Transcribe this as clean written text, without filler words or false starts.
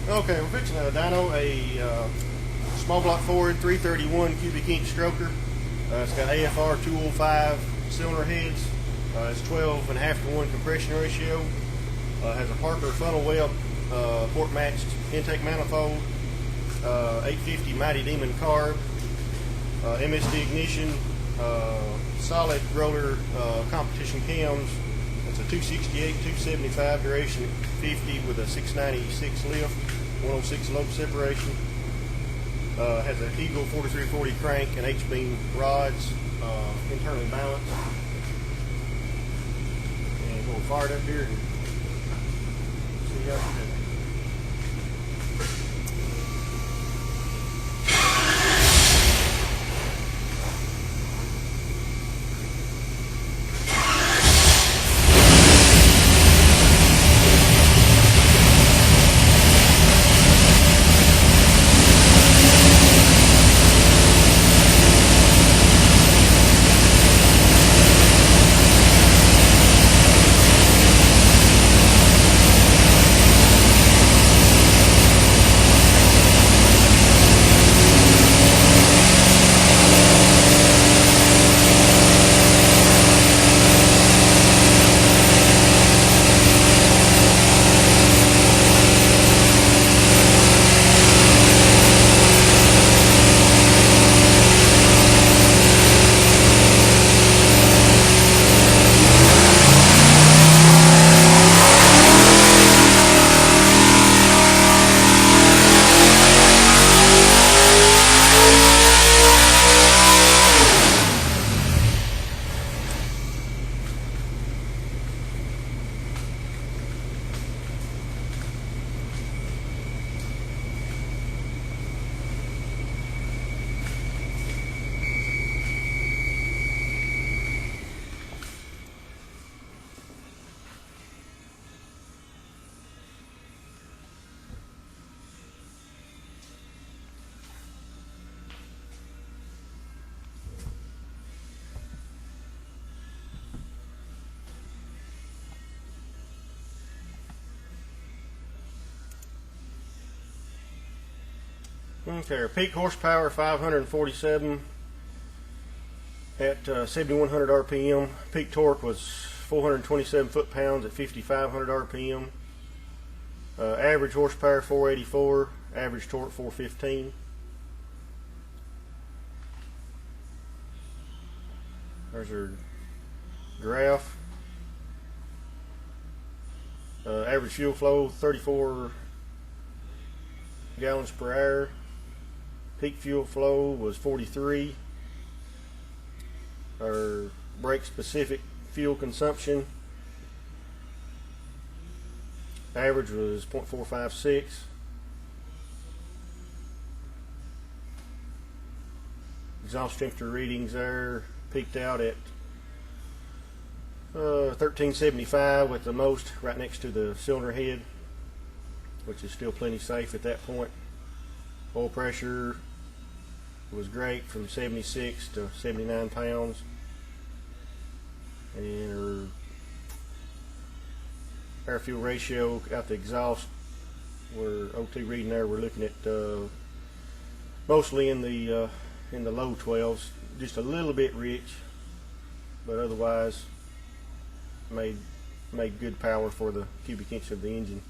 Okay, we're fixing a dyno, a small block Ford 331 cubic inch stroker. It's got AFR 205 cylinder heads. It's 12.5:1 compression ratio. Has a Parker funnel weld port matched intake manifold. 850 Mighty Demon carb. MSD ignition. Solid roller competition cams. It's a 268, 275 duration 50 with a 696 lift, 106 lobe separation. Has an Eagle 4340 crank and H-beam rods, internally balanced. And we'll fire it up here and see how it does. Okay, our peak horsepower 547 at 7100 RPM. Peak torque was 427 foot-pounds at 5500 RPM. Average horsepower 484, average torque 415. There's our graph. Average fuel flow 34 gallons per hour. Peak fuel flow was 43. Our brake specific fuel consumption average was 0.456. Exhaust temperature readings there peaked out at 1375 with the most right next to the cylinder head, which is still plenty safe at that point. Oil pressure was great from 76 to 79 pounds. And our air fuel ratio out the exhaust, we're O2 reading there, we're looking at mostly in the low 12s, just a little bit rich, but otherwise made good power for the cubic inch of the engine.